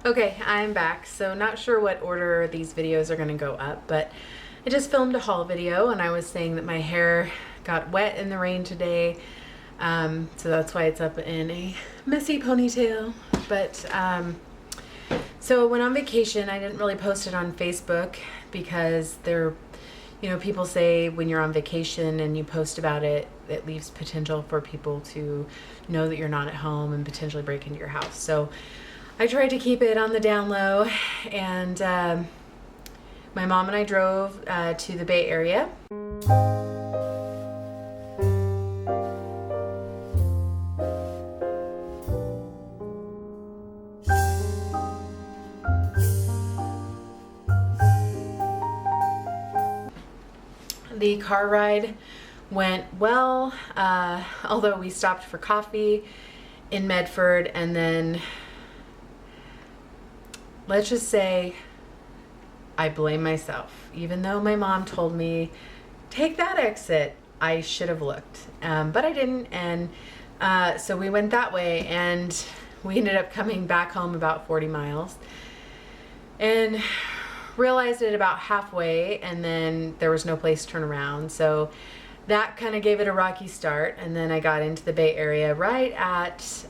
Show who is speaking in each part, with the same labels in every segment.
Speaker 1: Okay, I'm back. So not sure what order these videos are gonna go up, but I just filmed a haul video and I was saying that my hair got wet in the rain today. So that's why it's up in a messy ponytail. But so when on vacation, I didn't really post it on Facebook because people say when you're on vacation and you post about it, it leaves potential for people to know that you're not at home and potentially break into your house. So I tried to keep it on the down low, and my mom and I drove to the Bay Area. The car ride went well, although we stopped for coffee in Medford, and then let's just say I blame myself. Even though my mom told me, take that exit, I should have looked, but I didn't, and so we went that way, and we ended up coming back home about 40 miles and realized it about halfway, and then there was no place to turn around. So that kind of gave it a rocky start, and then I got into the Bay Area right at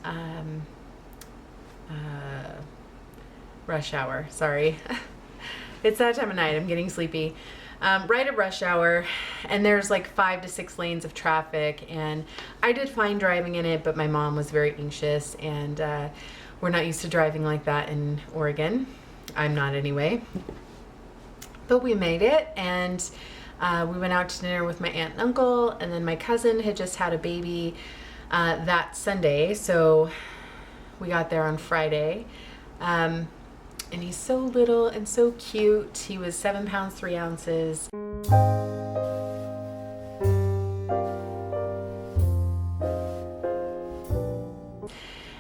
Speaker 1: rush hour. Sorry. It's that time of night. I'm getting sleepy. Right at rush hour, and there's like 5 to 6 lanes of traffic, and I did fine driving in it, but my mom was very anxious, and we're not used to driving like that in Oregon. I'm not anyway. But we made it, and we went out to dinner with my aunt and uncle, and then my cousin had just had a baby that Sunday, so we got there on Friday. And he's so little and so cute. He was 7 pounds 3 ounces.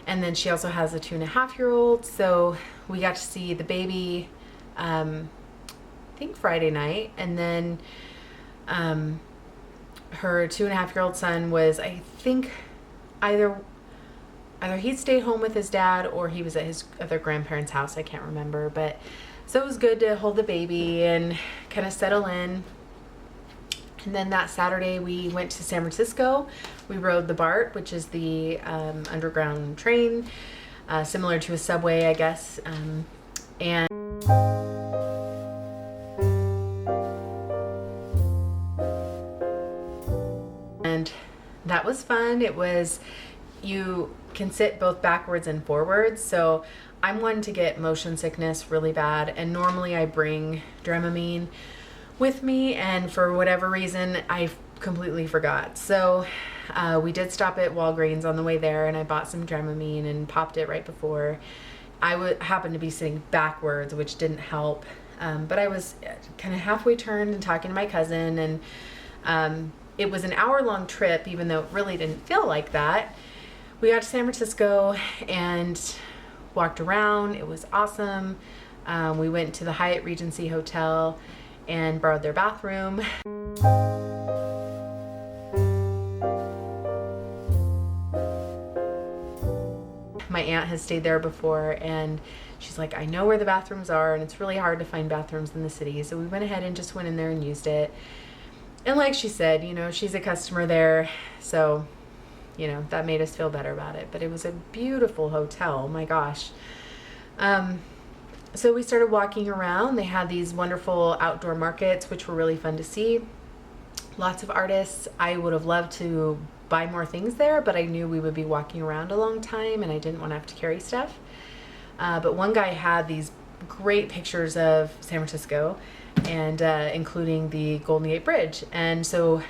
Speaker 1: And then she also has a 2.5-year-old, so we got to see the baby I think Friday night, and then her 2.5-year-old son was, I think, either he stayed home with his dad or he was at his other grandparents' house. I can't remember, but so it was good to hold the baby and kind of settle in. And then that Saturday we went to San Francisco. We rode the BART, which is the underground train, similar to a subway, I guess, and that was fun. You can sit both backwards and forwards, so I'm one to get motion sickness really bad, and normally I bring Dramamine with me, and for whatever reason I completely forgot. So we did stop at Walgreens on the way there, and I bought some Dramamine and popped it right before. I happened to be sitting backwards, which didn't help, but I was kind of halfway turned and talking to my cousin, and it was an hour-long trip, even though it really didn't feel like that. We got to San Francisco and walked around. It was awesome. We went to the Hyatt Regency Hotel and borrowed their bathroom. My aunt has stayed there before, and she's like, I know where the bathrooms are, and it's really hard to find bathrooms in the city. So we went ahead and just went in there and used it. And like she said, she's a customer there, so that made us feel better about it. But it was a beautiful hotel, my gosh. So we started walking around. They had these wonderful outdoor markets, which were really fun to see. Lots of artists. I would have loved to buy more things there, but I knew we would be walking around a long time, and I didn't want to have to carry stuff. But one guy had these great pictures of San Francisco, and including the Golden Gate Bridge. And so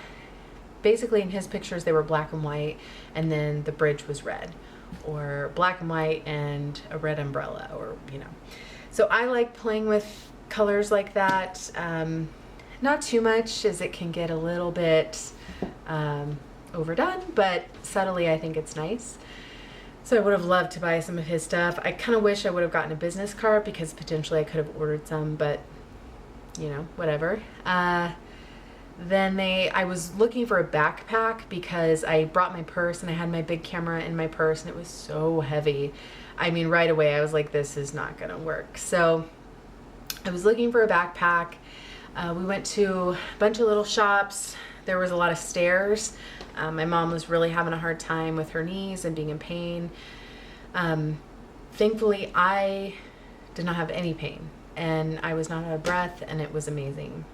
Speaker 1: basically in his pictures they were black and white, and then the bridge was red, or black and white and a red umbrella, or so I like playing with colors like that. Not too much, as it can get a little bit overdone, but subtly I think it's nice. So I would have loved to buy some of his stuff. I kind of wish I would have gotten a business card, because potentially I could have ordered some, but whatever. Then I was looking for a backpack because I brought my purse and I had my big camera in my purse and it was so heavy. I mean, right away I was like, this is not gonna work. So I was looking for a backpack. We went to a bunch of little shops. There was a lot of stairs. My mom was really having a hard time with her knees and being in pain. Thankfully, I did not have any pain, and I was not out of breath, and it was amazing.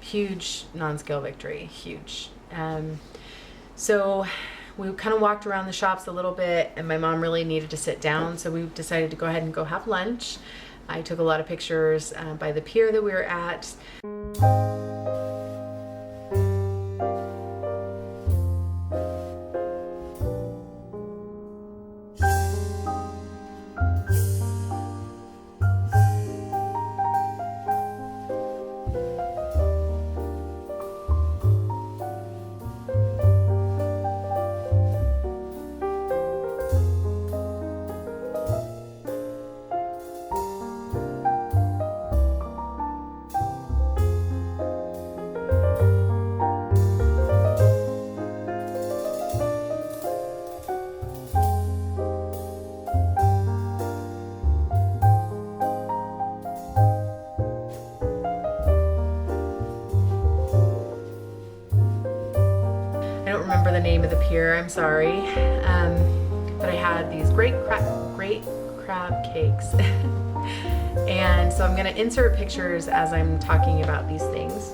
Speaker 1: Huge non-scale victory, huge. So we kind of walked around the shops a little bit, and my mom really needed to sit down, so we decided to go ahead and go have lunch. I took a lot of pictures by the pier that we were at. I don't remember the name of the pier, I'm sorry. But I had these great crab cakes. And so I'm gonna insert pictures as I'm talking about these things.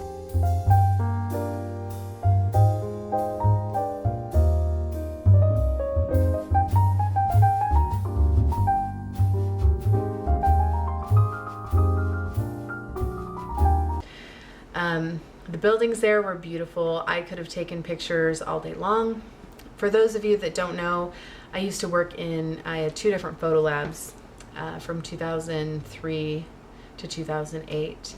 Speaker 1: The buildings there were beautiful. I could have taken pictures all day long. For those of you that don't know, I used to work I had 2 different photo labs from 2003 to 2008,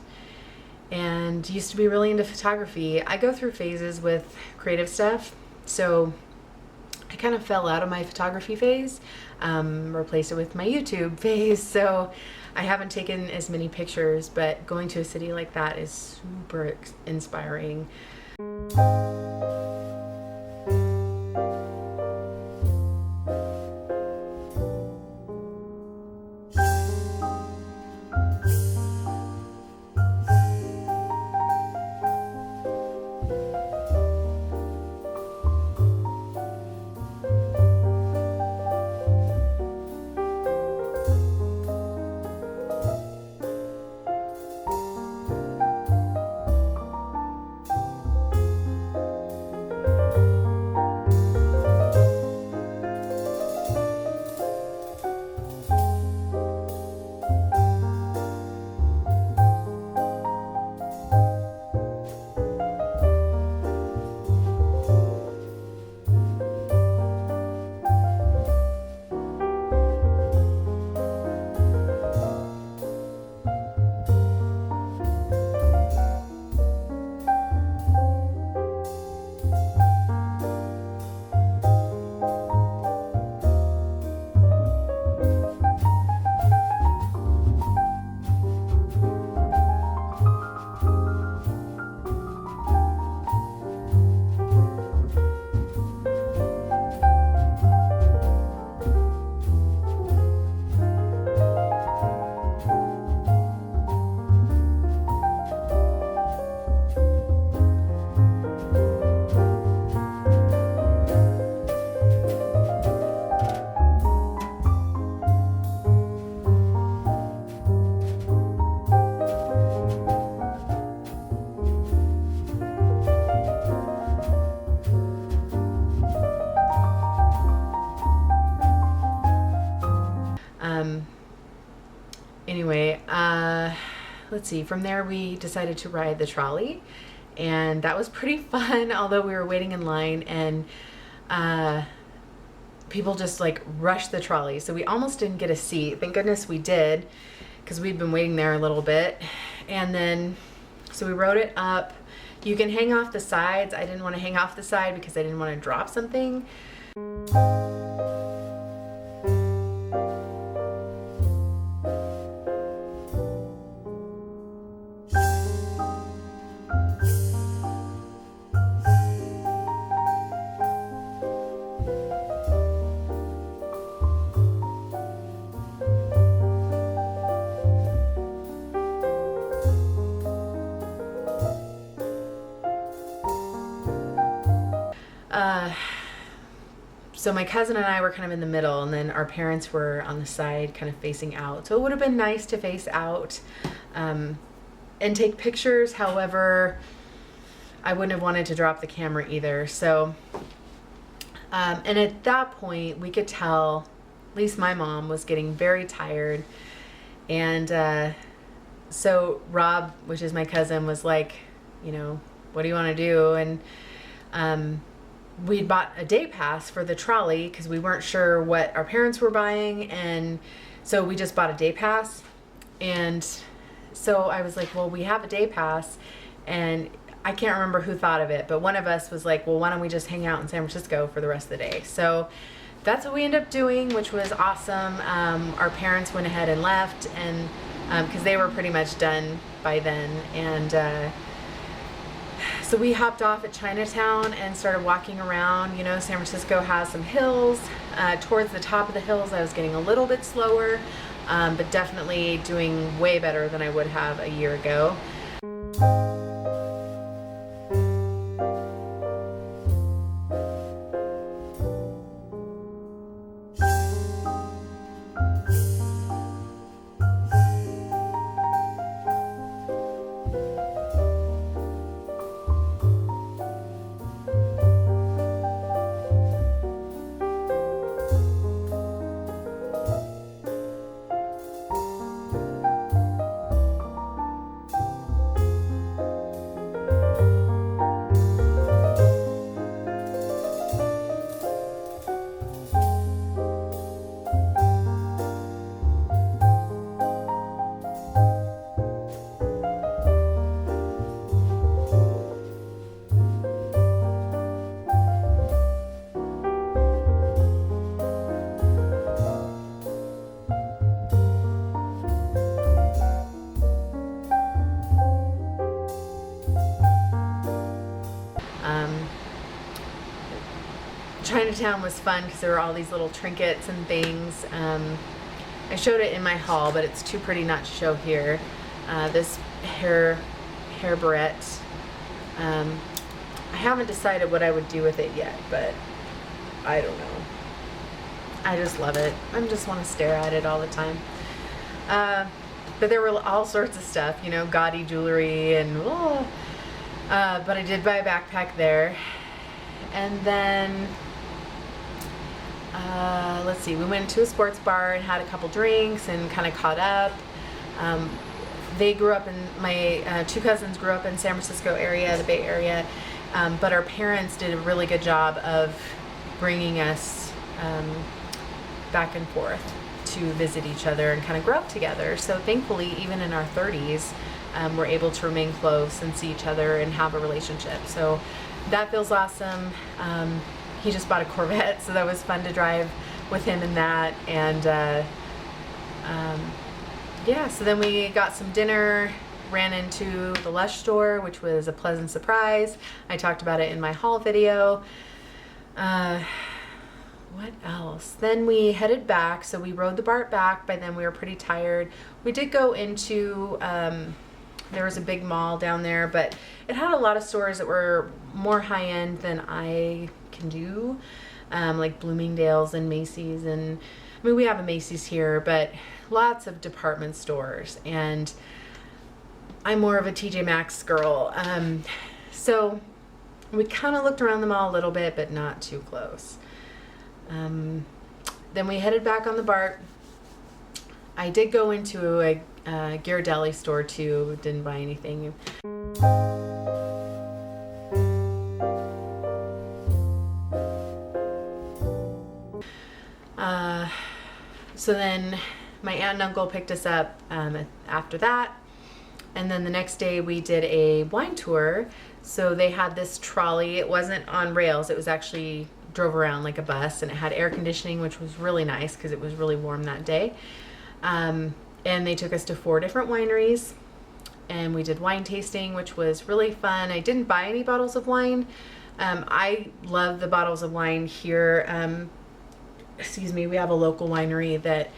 Speaker 1: and used to be really into photography. I go through phases with creative stuff, so I kind of fell out of my photography phase, replaced it with my YouTube phase, so I haven't taken as many pictures, but going to a city like that is super inspiring. Anyway, let's see, from there we decided to ride the trolley, and that was pretty fun, although we were waiting in line, and people just like rushed the trolley, so we almost didn't get a seat. Thank goodness we did, because we'd been waiting there a little bit. And then so we rode it up. You can hang off the sides. I didn't want to hang off the side because I didn't want to drop something. So my cousin and I were kind of in the middle, and then our parents were on the side kind of facing out. So it would have been nice to face out and take pictures. However, I wouldn't have wanted to drop the camera either. So, and at that point we could tell, at least my mom was getting very tired. And so Rob, which is my cousin, was like, you know, what do you want to do? And we'd bought a day pass for the trolley because we weren't sure what our parents were buying. And so we just bought a day pass. And so I was like, well, we have a day pass. And I can't remember who thought of it, but one of us was like, well, why don't we just hang out in San Francisco for the rest of the day? So that's what we ended up doing, which was awesome. Our parents went ahead and left, and because they were pretty much done by then. And so we hopped off at Chinatown and started walking around. You know, San Francisco has some hills. Towards the top of the hills, I was getting a little bit slower, but definitely doing way better than I would have a year ago. Chinatown was fun because there were all these little trinkets and things. I showed it in my haul, but it's too pretty not to show here. This hair barrette. I haven't decided what I would do with it yet, but I don't know. I just love it. I just want to stare at it all the time. But there were all sorts of stuff, you know, gaudy jewelry and but I did buy a backpack there. And then let's see, we went to a sports bar and had a couple drinks and kind of caught up. They grew up in, my two cousins grew up in San Francisco area, the Bay Area, but our parents did a really good job of bringing us back and forth to visit each other and kind of grow up together. So thankfully, even in our 30s, we're able to remain close and see each other and have a relationship. So that feels awesome. He just bought a Corvette, so that was fun to drive with him in that. And yeah, so then we got some dinner, ran into the Lush store, which was a pleasant surprise. I talked about it in my haul video. What else? Then we headed back, so we rode the BART back. By then we were pretty tired. We did go into, there was a big mall down there, but it had a lot of stores that were more high-end than I can do, like Bloomingdale's and Macy's. And I mean, we have a Macy's here, but lots of department stores, and I'm more of a TJ Maxx girl. So we kind of looked around the mall a little bit, but not too close. Then we headed back on the BART. I did go into a Ghirardelli store too, didn't buy anything. So then my aunt and uncle picked us up after that. And then the next day we did a wine tour. So they had this trolley. It wasn't on rails. It was actually drove around like a bus, and it had air conditioning, which was really nice because it was really warm that day. And they took us to 4 different wineries, and we did wine tasting, which was really fun. I didn't buy any bottles of wine. I love the bottles of wine here. Excuse me, we have a local winery that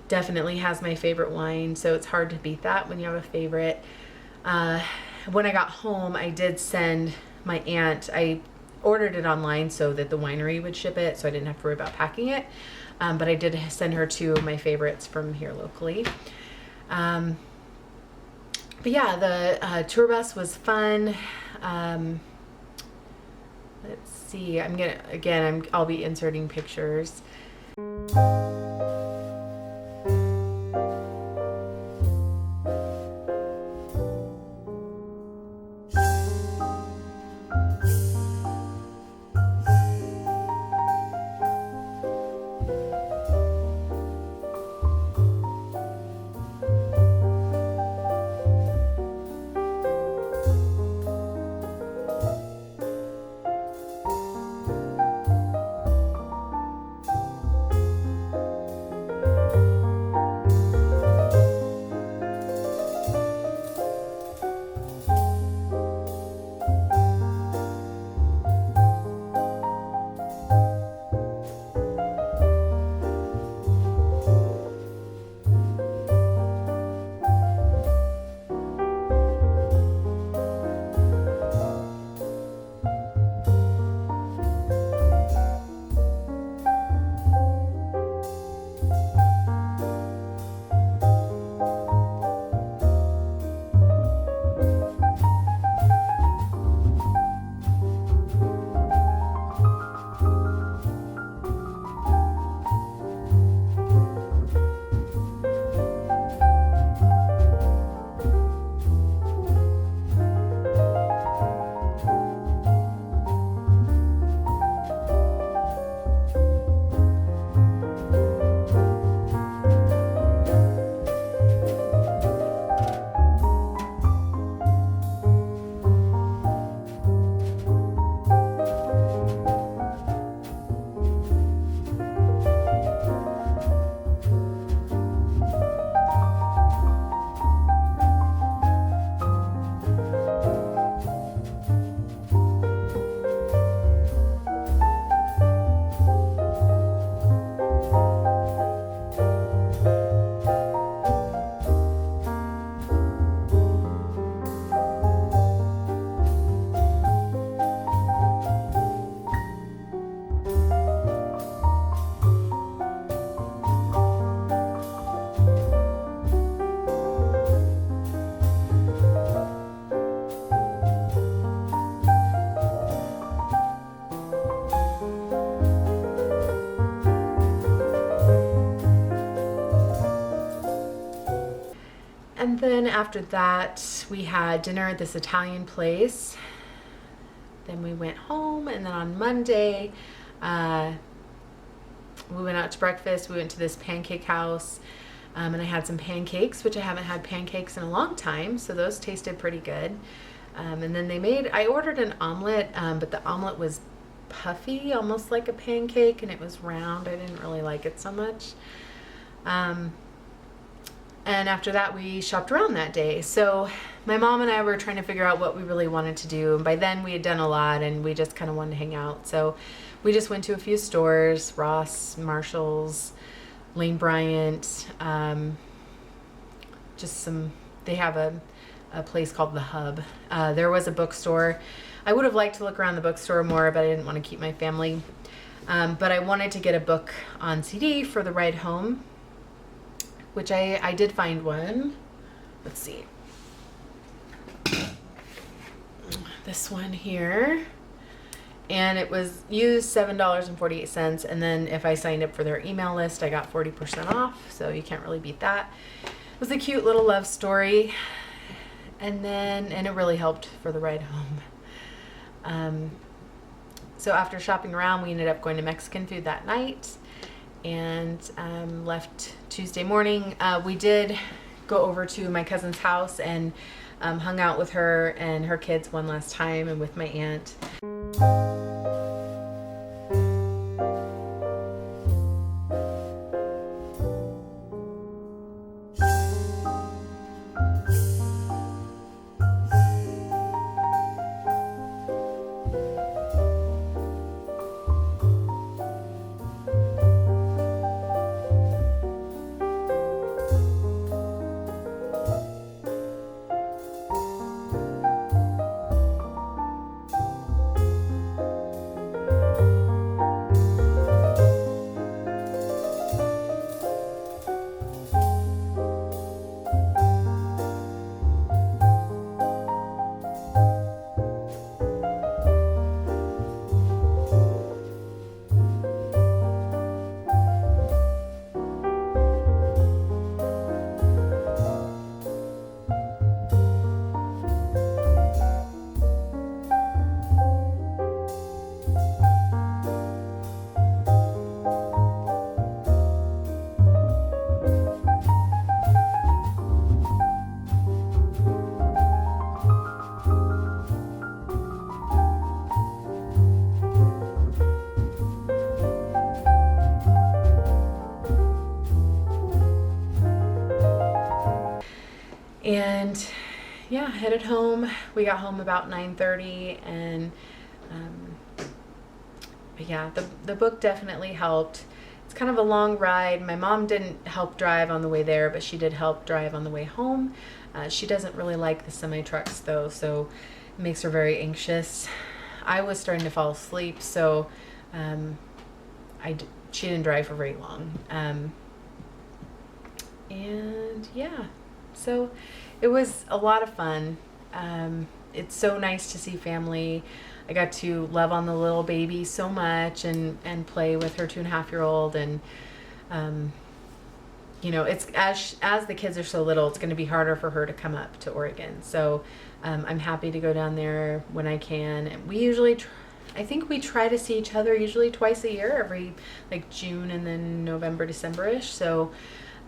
Speaker 1: definitely has my favorite wine, so it's hard to beat that when you have a favorite. When I got home, I did send my aunt, I ordered it online so that the winery would ship it, so I didn't have to worry about packing it. But I did send her two of my favorites from here locally. But yeah, the tour bus was fun. Let's see. I'll be inserting pictures. And then after that, we had dinner at this Italian place. Then we went home, and then on Monday, we went out to breakfast. We went to this pancake house, and I had some pancakes, which I haven't had pancakes in a long time, so those tasted pretty good. And then I ordered an omelet, but the omelet was puffy, almost like a pancake, and it was round. I didn't really like it so much. And after that, we shopped around that day. So my mom and I were trying to figure out what we really wanted to do. And by then we had done a lot and we just kind of wanted to hang out. So we just went to a few stores, Ross, Marshall's, Lane Bryant, they have a place called The Hub. There was a bookstore. I would have liked to look around the bookstore more, but I didn't want to keep my family. But I wanted to get a book on CD for the ride home, which I did find one. Let's see. This one here. And it was used $7.48. And then if I signed up for their email list, I got 40% off. So you can't really beat that. It was a cute little love story. And it really helped for the ride home. So after shopping around, we ended up going to Mexican food that night. And left Tuesday morning. We did go over to my cousin's house and hung out with her and her kids one last time, and with my aunt. And yeah, headed home. We got home about 9:30, and but yeah, the book definitely helped. It's kind of a long ride. My mom didn't help drive on the way there, but she did help drive on the way home. She doesn't really like the semi trucks though, so it makes her very anxious. I was starting to fall asleep, so she didn't drive for very long. And yeah, so it was a lot of fun. It's so nice to see family. I got to love on the little baby so much and play with her 2.5-year-old. And, it's as the kids are so little, it's going to be harder for her to come up to Oregon. So I'm happy to go down there when I can. And we usually, I think we try to see each other usually twice a year, every like June and then November, December-ish. So,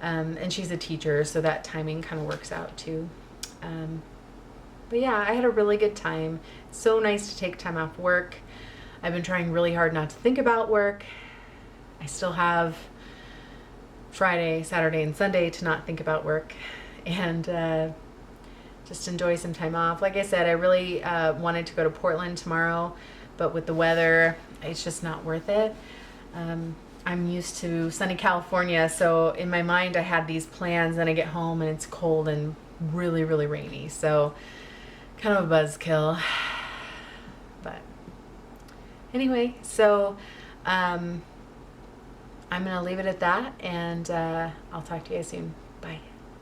Speaker 1: and she's a teacher, so that timing kind of works out too. But yeah, I had a really good time. It's so nice to take time off work. I've been trying really hard not to think about work. I still have Friday, Saturday, and Sunday to not think about work and just enjoy some time off. Like I said, I really wanted to go to Portland tomorrow, but with the weather, it's just not worth it. I'm used to sunny California, so in my mind I had these plans, and I get home and it's cold and really, really rainy. So kind of a buzzkill. But anyway, so I'm going to leave it at that, and I'll talk to you guys soon. Bye.